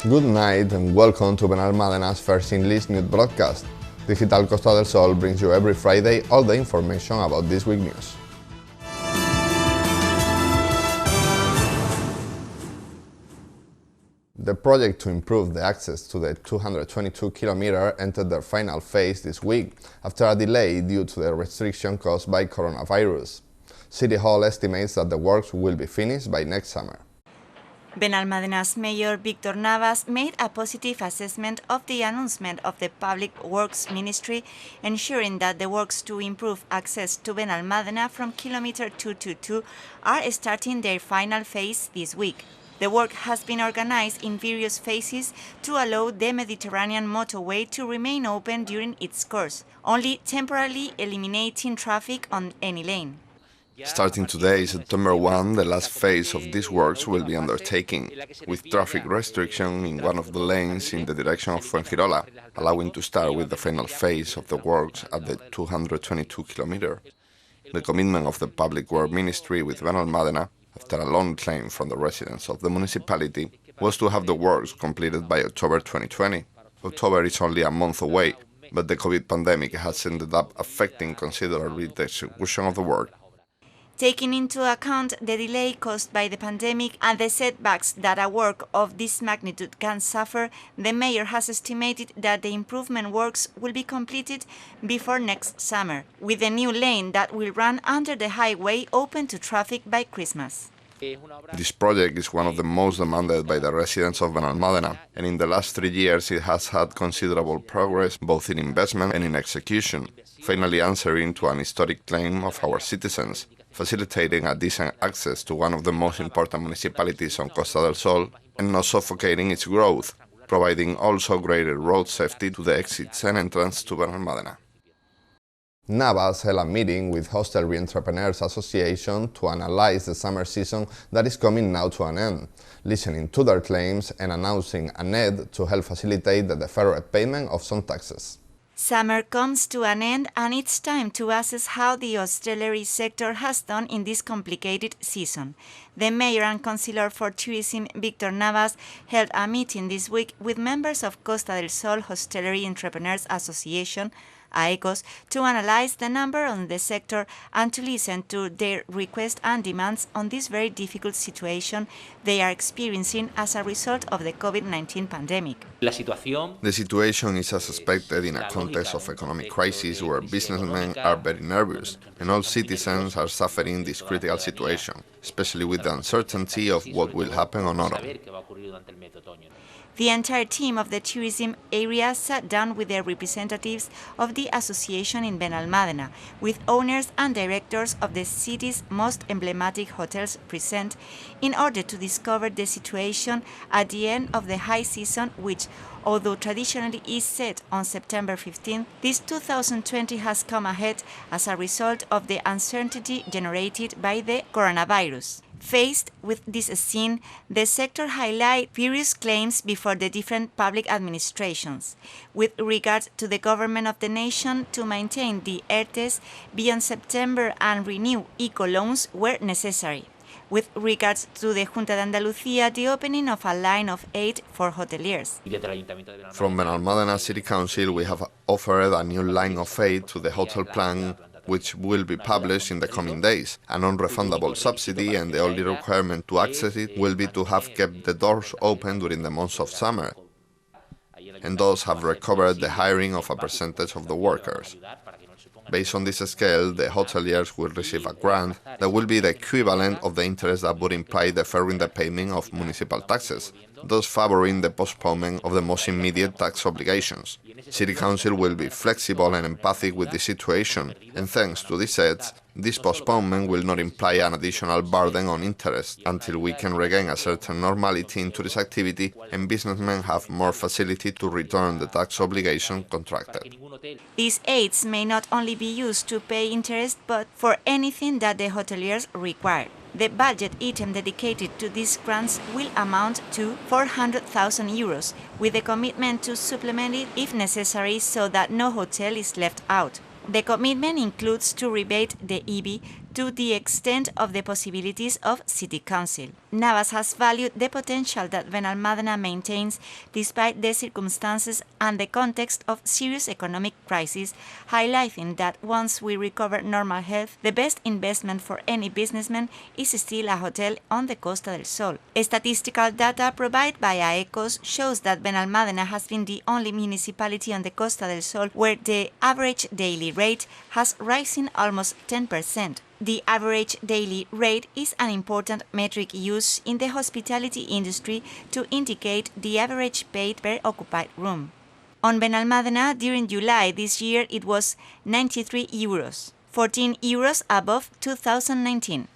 Good night and welcome to Benalmádena's first English news broadcast. Digital Costa del Sol brings you every Friday all the information about this week's news. The project to improve the access to the 222-kilometer entered their final phase this week after a delay due to the restriction caused by coronavirus. City Hall estimates that the works will be finished by next summer. Benalmádena's Mayor Víctor Navas made a positive assessment of the announcement of the Public Works Ministry, ensuring that the works to improve access to Benalmádena from kilometer 222 are starting their final phase this week. The work has been organized in various phases to allow the Mediterranean motorway to remain open during its course, only temporarily eliminating traffic on any lane. Starting today, September 1, the last phase of these works will be undertaken, with traffic restriction in one of the lanes in the direction of Fuengirola, allowing to start with the final phase of the works at the 222-kilometer. The commitment of the Public Works Ministry with Benalmádena, after a long claim from the residents of the municipality, was to have the works completed by October 2020. October is only a month away, but the COVID pandemic has ended up affecting considerably the execution of the work. Taking into account the delay caused by the pandemic and the setbacks that a work of this magnitude can suffer, the mayor has estimated that the improvement works will be completed before next summer, with a new lane that will run under the highway open to traffic by Christmas. This project is one of the most demanded by the residents of Benalmádena, and in the last 3 years it has had considerable progress both in investment and in execution, finally answering to an historic claim of our citizens, facilitating a decent access to one of the most important municipalities on Costa del Sol and not suffocating its growth, providing also greater road safety to the exits and entrance to Benalmádena. Navas held a meeting with Hostelre Entrepreneurs Association to analyze the summer season that is coming now to an end, listening to their claims and announcing an aid to help facilitate the deferred payment of some taxes. Summer comes to an end and it's time to assess how the hostelry sector has done in this complicated season. The Mayor and Councillor for Tourism, Víctor Navas, held a meeting this week with members of Costa del Sol Hostelre Entrepreneurs Association, AECOS, to analyze the number on the sector and to listen to their requests and demands on this very difficult situation they are experiencing as a result of the COVID-19 pandemic. The situation is as expected in a context of economic crisis where businessmen are very nervous and all citizens are suffering this critical situation, especially with the uncertainty of what will happen on autumn. The entire team of the tourism area sat down with the representatives of the association in Benalmádena, with owners and directors of the city's most emblematic hotels present, in order to discover the situation at the end of the high season, which, although traditionally is set on September 15, this 2020 has come ahead as a result of the uncertainty generated by the coronavirus. Faced with this scene, the sector highlighted various claims before the different public administrations, with regard to the government of the nation to maintain the ERTES beyond September and renew eco-loans where necessary. With regards to the Junta de Andalucía, the opening of a line of aid for hoteliers. From Benalmádena City Council, we have offered a new line of aid to the hotel plan, which will be published in the coming days, a non-refundable subsidy, and the only requirement to access it will be to have kept the doors open during the months of summer, and thus have recovered the hiring of a percentage of the workers. Based on this scale, the hoteliers will receive a grant that will be the equivalent of the interest that would imply deferring the payment of municipal taxes, thus favoring the postponement of the most immediate tax obligations. City Council will be flexible and empathic with the situation, and thanks to these aids, this postponement will not imply an additional burden on interest until we can regain a certain normality in tourist activity and businessmen have more facility to return the tax obligation contracted. These aids may not only be used to pay interest, but for anything that the hoteliers require. The budget item dedicated to these grants will amount to 400,000 euros, with a commitment to supplement it if necessary so that no hotel is left out. The commitment includes to rebate the IBI to the extent of the possibilities of City Council. Navas has valued the potential that Benalmádena maintains despite the circumstances and the context of serious economic crisis, highlighting that once we recover normal health, the best investment for any businessman is still a hotel on the Costa del Sol. Statistical data provided by AECOS shows that Benalmádena has been the only municipality on the Costa del Sol where the average daily rate has risen almost 10%. The average daily rate is an important metric used in the hospitality industry to indicate the average paid per occupied room. On Benalmádena, during July this year, it was 93 euros, 14 euros above 2019.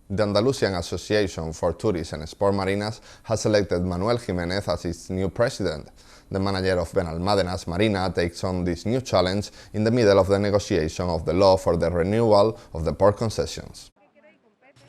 The Andalusian Association for Tourism and Sport Marinas has elected Manuel Jimenez as its new president. The manager of Benalmádena's Marina takes on this new challenge in the middle of the negotiation of the law for the renewal of the port concessions.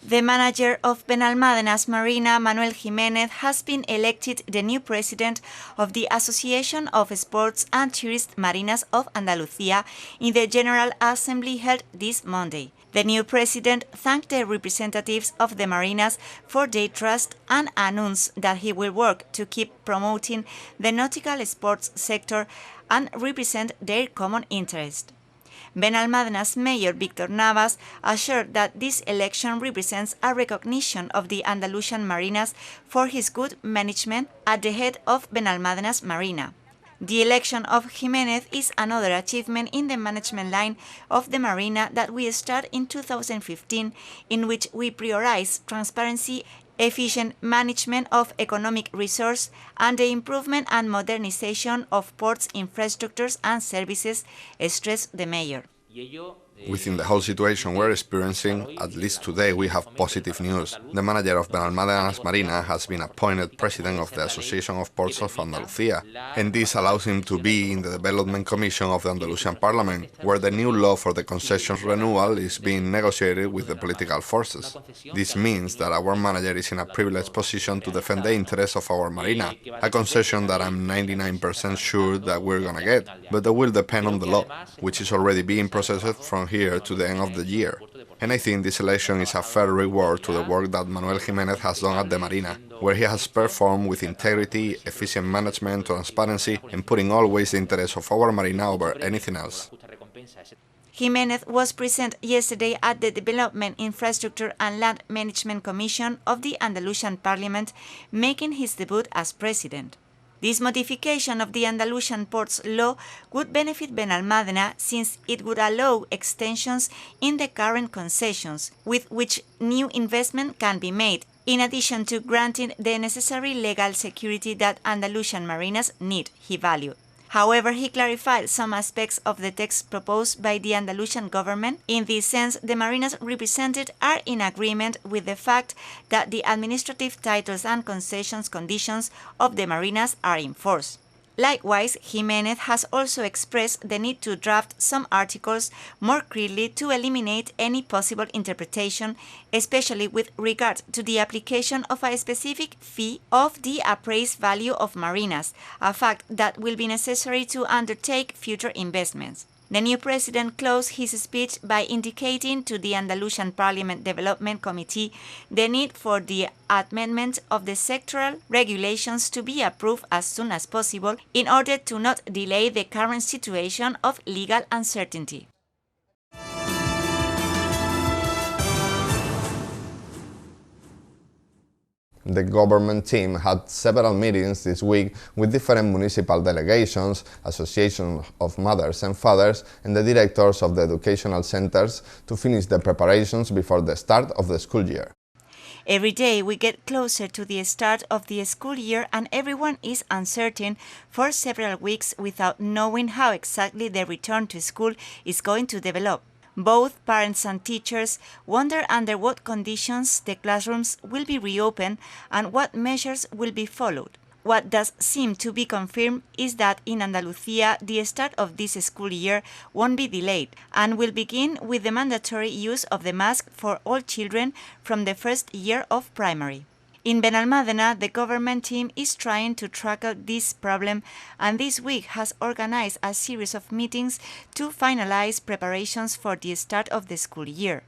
The manager of Benalmádena's Marina, Manuel Jimenez, has been elected the new president of the Association of Sports and Tourist Marinas of Andalucía in the General Assembly held this Monday. The new president thanked the representatives of the marinas for their trust and announced that he will work to keep promoting the nautical sports sector and represent their common interest. Benalmádena's mayor, Víctor Navas, assured that this election represents a recognition of the Andalusian marinas for his good management at the head of Benalmádena's Marina. The election of Jimenez is another achievement in the management line of the Marina that we started in 2015, in which we prioritize transparency, efficient management of economic resource, and the improvement and modernization of ports infrastructures and services, stressed the mayor. Within the whole situation we're experiencing, at least today we have positive news. The manager of Benalmádena's Marina has been appointed president of the Association of Ports of Andalucía, and this allows him to be in the Development Commission of the Andalusian Parliament, where the new law for the concessions renewal is being negotiated with the political forces. This means that our manager is in a privileged position to defend the interests of our Marina, a concession that I'm 99% sure that we're gonna get, but that will depend on the law, which is already being processed from here to the end of the year. And I think this election is a fair reward to the work that Manuel Jimenez has done at the Marina, where he has performed with integrity, efficient management, transparency, and putting always the interests of our Marina over anything else. Jimenez was present yesterday at the Development, Infrastructure and Land Management Commission of the Andalusian Parliament, making his debut as president. This modification of the Andalusian Ports Law would benefit Benalmádena since it would allow extensions in the current concessions, with which new investment can be made, in addition to granting the necessary legal security that Andalusian marinas need, he valued. However, he clarified some aspects of the text proposed by the Andalusian government. In this sense, the marinas represented are in agreement with the fact that the administrative titles and concessions conditions of the marinas are in force. Likewise, Jimenez has also expressed the need to draft some articles more clearly to eliminate any possible interpretation, especially with regard to the application of a specific fee of the appraised value of marinas, a fact that will be necessary to undertake future investments. The new president closed his speech by indicating to the Andalusian Parliament Development Committee the need for the amendment of the sectoral regulations to be approved as soon as possible in order to not delay the current situation of legal uncertainty. The government team had several meetings this week with different municipal delegations, associations of mothers and fathers, and the directors of the educational centers to finish the preparations before the start of the school year. Every day we get closer to the start of the school year and everyone is uncertain for several weeks without knowing how exactly the return to school is going to develop. Both parents and teachers wonder under what conditions the classrooms will be reopened and what measures will be followed. What does seem to be confirmed is that in Andalucía the start of this school year won't be delayed and will begin with the mandatory use of the mask for all children from the first year of primary. In Benalmádena, the government team is trying to tackle this problem and this week has organized a series of meetings to finalize preparations for the start of the school year.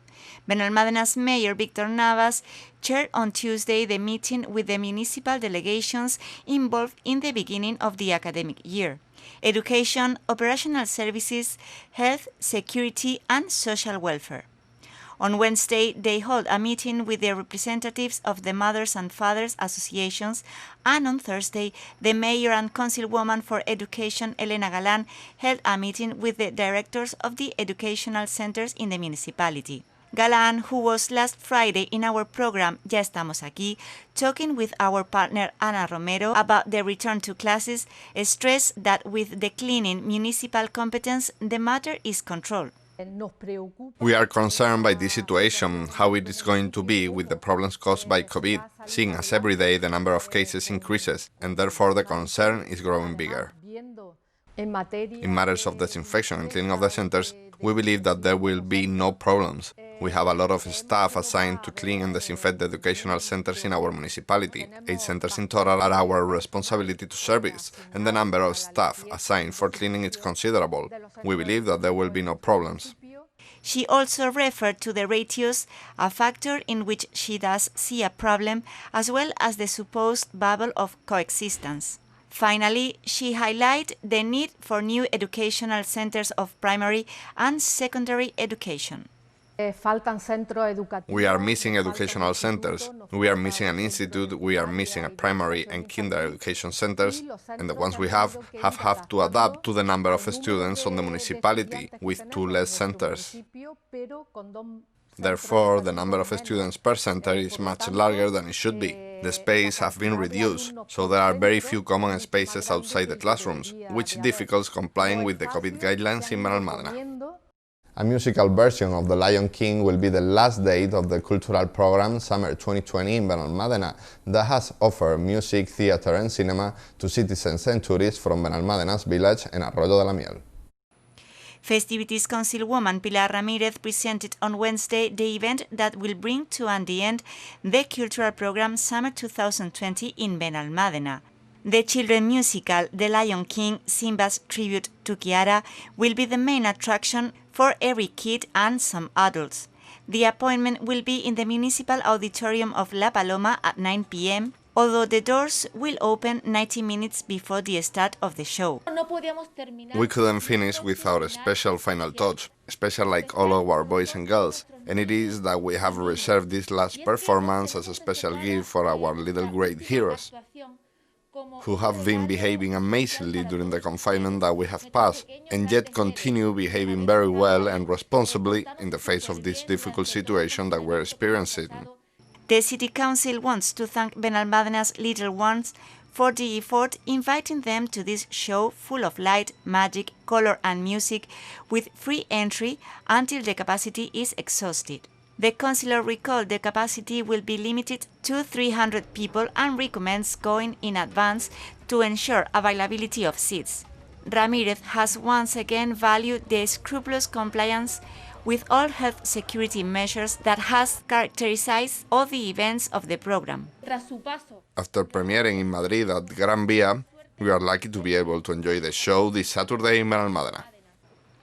Benalmádena's Mayor Victor Navas chaired on Tuesday the meeting with the municipal delegations involved in the beginning of the academic year: education, operational services, health, security, and social welfare. On Wednesday, they held a meeting with the representatives of the Mothers and Fathers Associations, and on Thursday, the Mayor and Councilwoman for Education, Elena Galán, held a meeting with the directors of the educational centers in the municipality. Galán, who was last Friday in our program Ya Estamos Aquí, talking with our partner Ana Romero about the return to classes, stressed that with declining municipal competence, the matter is controlled. We are concerned by this situation, how it is going to be with the problems caused by COVID, seeing as every day the number of cases increases, and therefore the concern is growing bigger. In matters of disinfection and cleaning of the centers, we believe that there will be no problems. We have a lot of staff assigned to clean and disinfect the educational centers in our municipality. 8 centers in total are our responsibility to service, and the number of staff assigned for cleaning is considerable. We believe that there will be no problems. She also referred to the ratios, a factor in which she does see a problem, as well as the supposed bubble of coexistence. Finally, she highlighted the need for new educational centers of primary and secondary education. We are missing educational centers, we are missing an institute, we are missing a primary and kinder education centers, and the ones we have had to adapt to the number of students on the municipality, with 2 less centers. Therefore, the number of students per center is much larger than it should be. The space have been reduced, so there are very few common spaces outside the classrooms, which difficults complying with the COVID guidelines in Benalmádena. A musical version of The Lion King will be the last date of the cultural program Summer 2020 in Benalmádena, that has offered music, theatre and cinema to citizens and tourists from Benalmádena's village and Arroyo de la Miel. Festivities Councilwoman Pilar Ramírez presented on Wednesday the event that will bring to an end the cultural program Summer 2020 in Benalmádena. The children musical The Lion King, Simba's tribute to Kiara, will be the main attraction for every kid and some adults. The appointment will be in the Municipal Auditorium of La Paloma at 9 p.m., although the doors will open 90 minutes before the start of the show. We couldn't finish without a special final touch, special like all of our boys and girls, and it is that we have reserved this last performance as a special gift for our little great heroes, who have been behaving amazingly during the confinement that we have passed, and yet continue behaving very well and responsibly in the face of this difficult situation that we're experiencing. The City Council wants to thank Benalmádena's little ones for the effort, inviting them to this show full of light, magic, color and music, with free entry until the capacity is exhausted. The councillor recalled the capacity will be limited to 300 people and recommends going in advance to ensure availability of seats. Ramírez has once again valued the scrupulous compliance with all health security measures that has characterized all the events of the program. After premiering in Madrid at Gran Vía, we are lucky to be able to enjoy the show this Saturday in Benalmádena.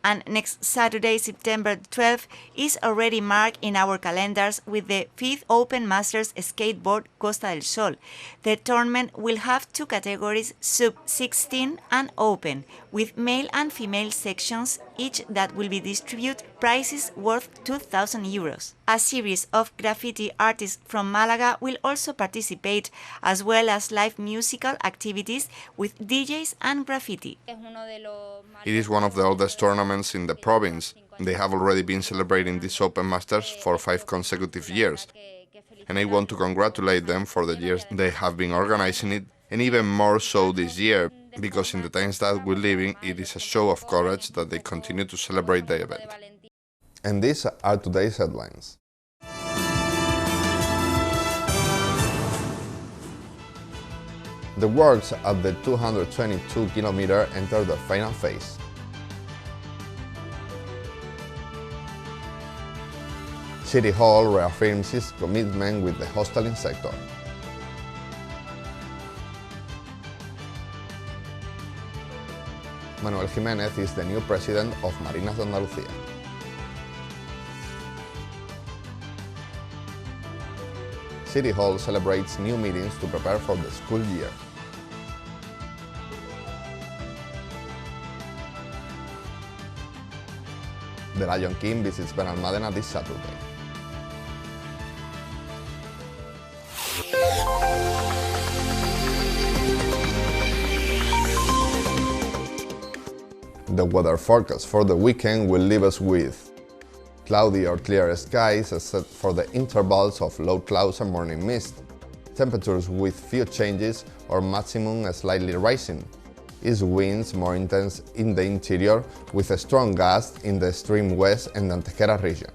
And next Saturday, September 12th, is already marked in our calendars with the 5th Open Masters Skateboard Costa del Sol. The tournament will have 2 categories, sub-16 and open, with male and female sections, each that will be distributed prizes worth 2,000 euros. A series of graffiti artists from Málaga will also participate, as well as live musical activities with DJs and graffiti. It is one of the oldest tournaments in the province. They have already been celebrating this Open Masters for 5 consecutive years. And I want to congratulate them for the years they have been organizing it, and even more so this year, because in the times that we live in, it is a show of courage that they continue to celebrate the event. And these are today's headlines. The works at the 222-kilometer enter the final phase. City Hall reaffirms its commitment with the hostelry sector. Manuel Jimenez is the new president of Marinas de Andalucía. City Hall celebrates new meetings to prepare for the school year. The Lion King visits Benalmádena this Saturday. The weather forecast for the weekend will leave us with cloudy or clear skies except for the intervals of low clouds and morning mist. Temperatures with few changes or maximum slightly rising. East winds more intense in the interior with a strong gust in the extreme west and Antequera region.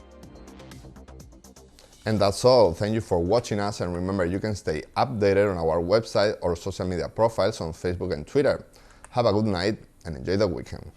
And that's all. Thank you for watching us, and remember, you can stay updated on our website or social media profiles on Facebook and Twitter. Have a good night and enjoy the weekend.